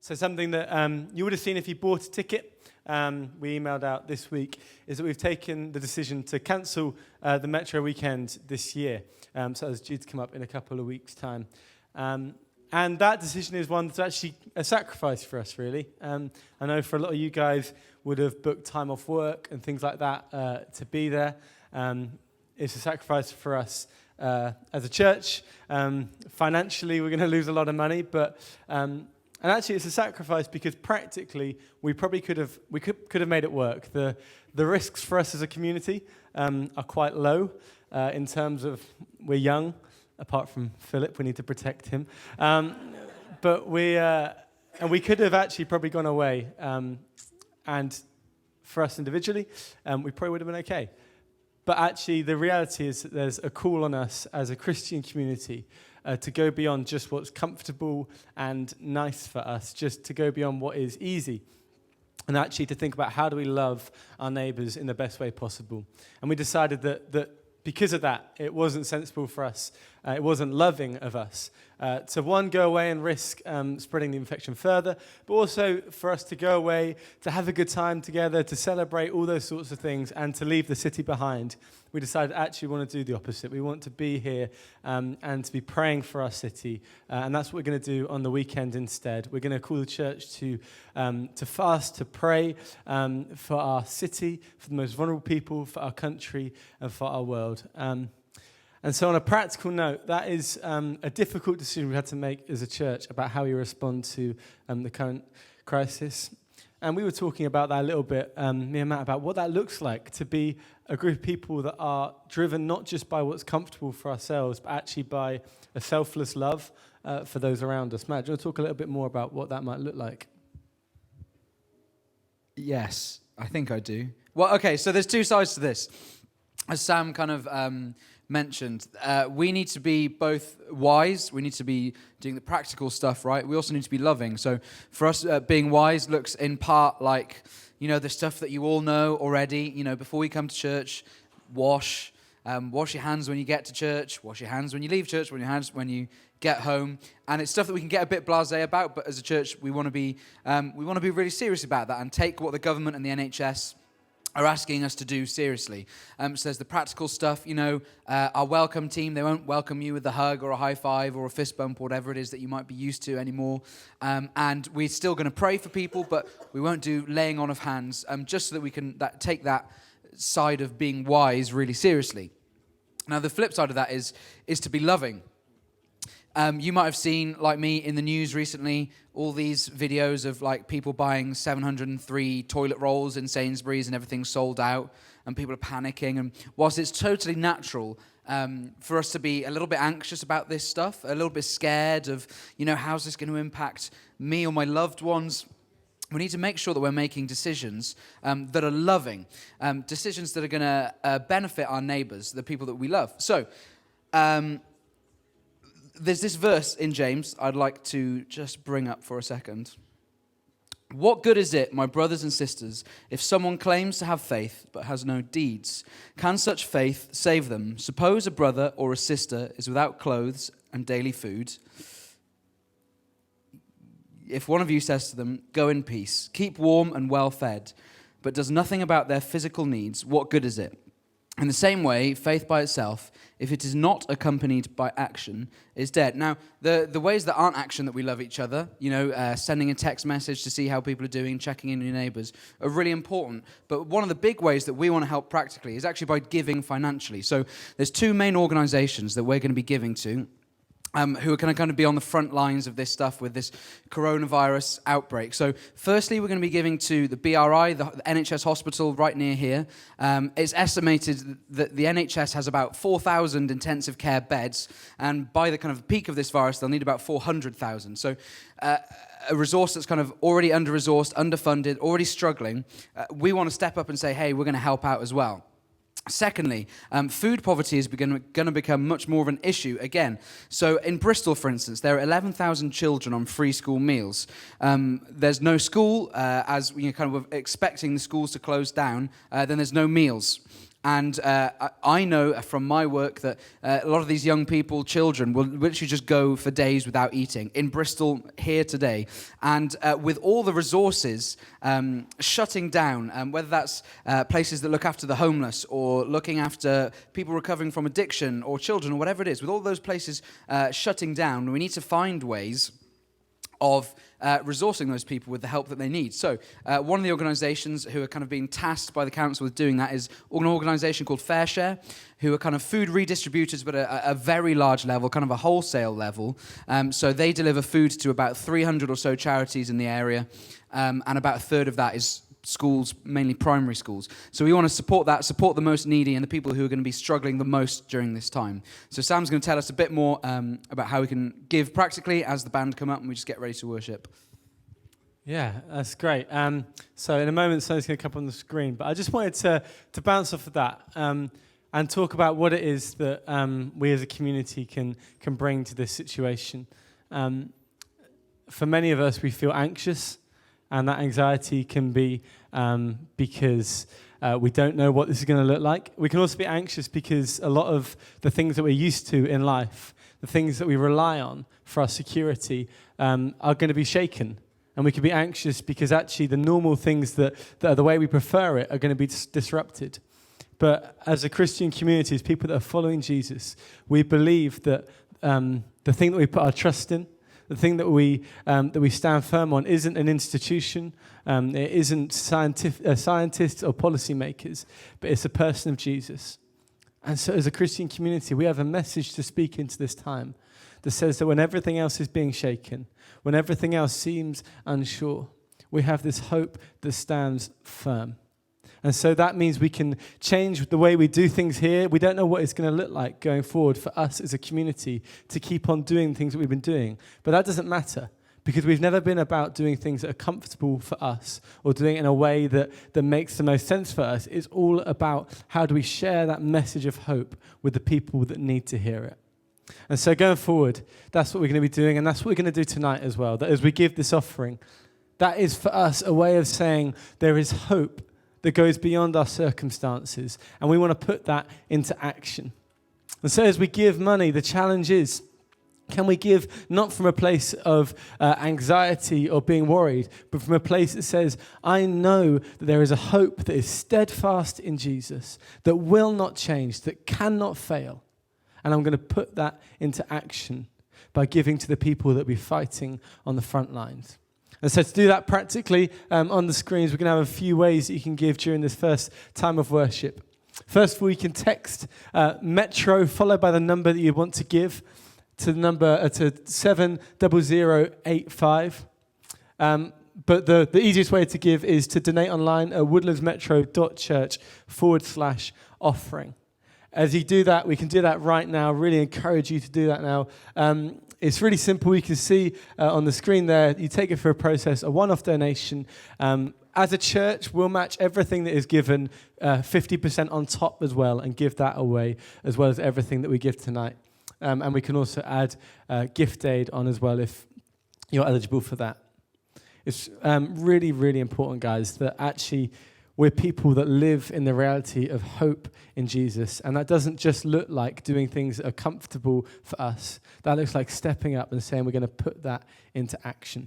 So something that you would have seen if you bought a ticket, we emailed out this week, is that we've taken the decision to cancel the Metro weekend this year. So it's due to come up in a couple of weeks' time. And that decision is one that's actually a sacrifice for us, really. I know for a lot of you guys would have booked time off work and things like that to be there. It's a sacrifice for us as a church. Financially, we're going to lose a lot of money, but and actually, it's a sacrifice because practically we probably could have made it work. The risks for us as a community are quite low in terms of we're young. Apart from Philip, we need to protect him. But we could have actually probably gone away. And for us individually, we probably would have been okay. But actually, the reality is that there's a call on us as a Christian community to go beyond just what's comfortable and nice for us, just to go beyond what is easy. And actually to think about how do we love our neighbours in the best way possible. And we decided that because of that, it wasn't sensible for us, it wasn't loving of us, to one, go away and risk spreading the infection further, but also for us to go away, to have a good time together, to celebrate all those sorts of things, and to leave the city behind. We decided actually we want to do the opposite. We want to be here and to be praying for our city, and that's what we're going to do on the weekend instead. We're going to call the church to fast, to pray for our city, for the most vulnerable people, for our country, and for our world. And so on a practical note, that is a difficult decision we had to make as a church about how we respond to the current crisis. And we were talking about that a little bit, me and Matt, about what that looks like to be a group of people that are driven not just by what's comfortable for ourselves, but actually by a selfless love for those around us. Matt, do you want to talk a little bit more about what that might look like? Yes, I think I do. Well, okay, so there's two sides to this. As Sam kind of mentioned, we need to be both wise, we need to be doing the practical stuff, right? We also need to be loving. So for us, being wise looks in part like, the stuff that you all know already, before we come to church, wash your hands when you get to church, wash your hands when you leave church, wash your hands when you get home. And it's stuff that we can get a bit blasé about, but as a church, we want to be really serious about that and take what the government and the NHS are asking us to do seriously. So there's the practical stuff, our welcome team, they won't welcome you with a hug or a high five or a fist bump or whatever it is that you might be used to anymore. And we're still going to pray for people, but we won't do laying on of hands, just so that we can take that side of being wise really seriously. Now, the flip side of that is to be loving. You might have seen, like me, in the news recently, all these videos of people buying 703 toilet rolls in Sainsbury's and everything's sold out and people are panicking. And whilst it's totally natural for us to be a little bit anxious about this stuff, a little bit scared of, how's this going to impact me or my loved ones, we need to make sure that we're making decisions that are loving, decisions that are going to benefit our neighbours, the people that we love. So, there's this verse in James I'd like to just bring up for a second. What good is it, my brothers and sisters, if someone claims to have faith but has no deeds? Can such faith save them? Suppose a brother or a sister is without clothes and daily food. If one of you says to them, go in peace, keep warm and well fed, but does nothing about their physical needs, what good is it? In the same way, faith by itself, if it is not accompanied by action, is dead. Now, the ways that aren't action that we love each other, sending a text message to see how people are doing, checking in on your neighbours, are really important. But one of the big ways that we want to help practically is actually by giving financially. So there's two main organisations that we're going to be giving to, who are going to kind of be on the front lines of this stuff with this coronavirus outbreak. So firstly, we're going to be giving to the BRI, the NHS hospital right near here. It's estimated that the NHS has about 4,000 intensive care beds, and by the kind of peak of this virus, they'll need about 400,000. So a resource that's kind of already under-resourced, underfunded, already struggling, we want to step up and say, hey, we're going to help out as well. Secondly, food poverty is going to become much more of an issue again. So in Bristol, for instance, there are 11,000 children on free school meals. There's no school, as kind of expecting the schools to close down, then there's no meals. And I know from my work that a lot of these young people, children, will literally just go for days without eating. In Bristol, here today. And with all the resources shutting down, whether that's places that look after the homeless or looking after people recovering from addiction or children or whatever it is, with all those places shutting down, we need to find ways of resourcing those people with the help that they need. So one of the organisations who are kind of being tasked by the council with doing that is an organisation called Fair Share, who are kind of food redistributors, but at a very large level, kind of a wholesale level. So they deliver food to about 300 or so charities in the area, and about a third of that is schools, mainly primary schools. So we want to support that, support the most needy and the people who are going to be struggling the most during this time. So Sam's going to tell us a bit more about how we can give practically as the band come up and we just get ready to worship. Yeah, that's great. So in a moment, something's going to come up on the screen, but I just wanted to bounce off of that and talk about what it is that we as a community can bring to this situation. For many of us, we feel anxious, and that anxiety can be because we don't know what this is going to look like. We can also be anxious because a lot of the things that we're used to in life, the things that we rely on for our security, are going to be shaken. And we can be anxious because actually the normal things that are the way we prefer it are going to be disrupted. But as a Christian community, as people that are following Jesus, we believe that the thing that we put our trust in, the thing that we stand firm on isn't an institution, it isn't scientists or policymakers, but it's a person of Jesus. And so as a Christian community, we have a message to speak into this time that says that when everything else is being shaken, when everything else seems unsure, we have this hope that stands firm. And so that means we can change the way we do things here. We don't know what it's going to look like going forward for us as a community to keep on doing things that we've been doing. But that doesn't matter because we've never been about doing things that are comfortable for us or doing it in a way that makes the most sense for us. It's all about how do we share that message of hope with the people that need to hear it. And so going forward, that's what we're going to be doing, and that's what we're going to do tonight as well. That as we give this offering, that is for us a way of saying there is hope that goes beyond our circumstances, and we want to put that into action. And so as we give money, the challenge is, can we give not from a place of anxiety or being worried, but from a place that says, I know that there is a hope that is steadfast in Jesus, that will not change, that cannot fail, and I'm going to put that into action by giving to the people that will be fighting on the front lines. And so to do that practically on the screens, we're going to have a few ways that you can give during this first time of worship. First of all, you can text Metro followed by the number that you want to give to the number to 70085. But the easiest way to give is to donate online at woodlandsmetro.church/offering. As you do that, we can do that right now. Really encourage you to do that now. It's really simple. You can see on the screen there, you take it for a process, a one-off donation. As a church, we'll match everything that is given 50% on top as well and give that away as well as everything that we give tonight. And we can also add gift aid on as well if you're eligible for that. It's really, really important, guys, that actually we're people that live in the reality of hope in Jesus. And that doesn't just look like doing things that are comfortable for us. That looks like stepping up and saying we're going to put that into action.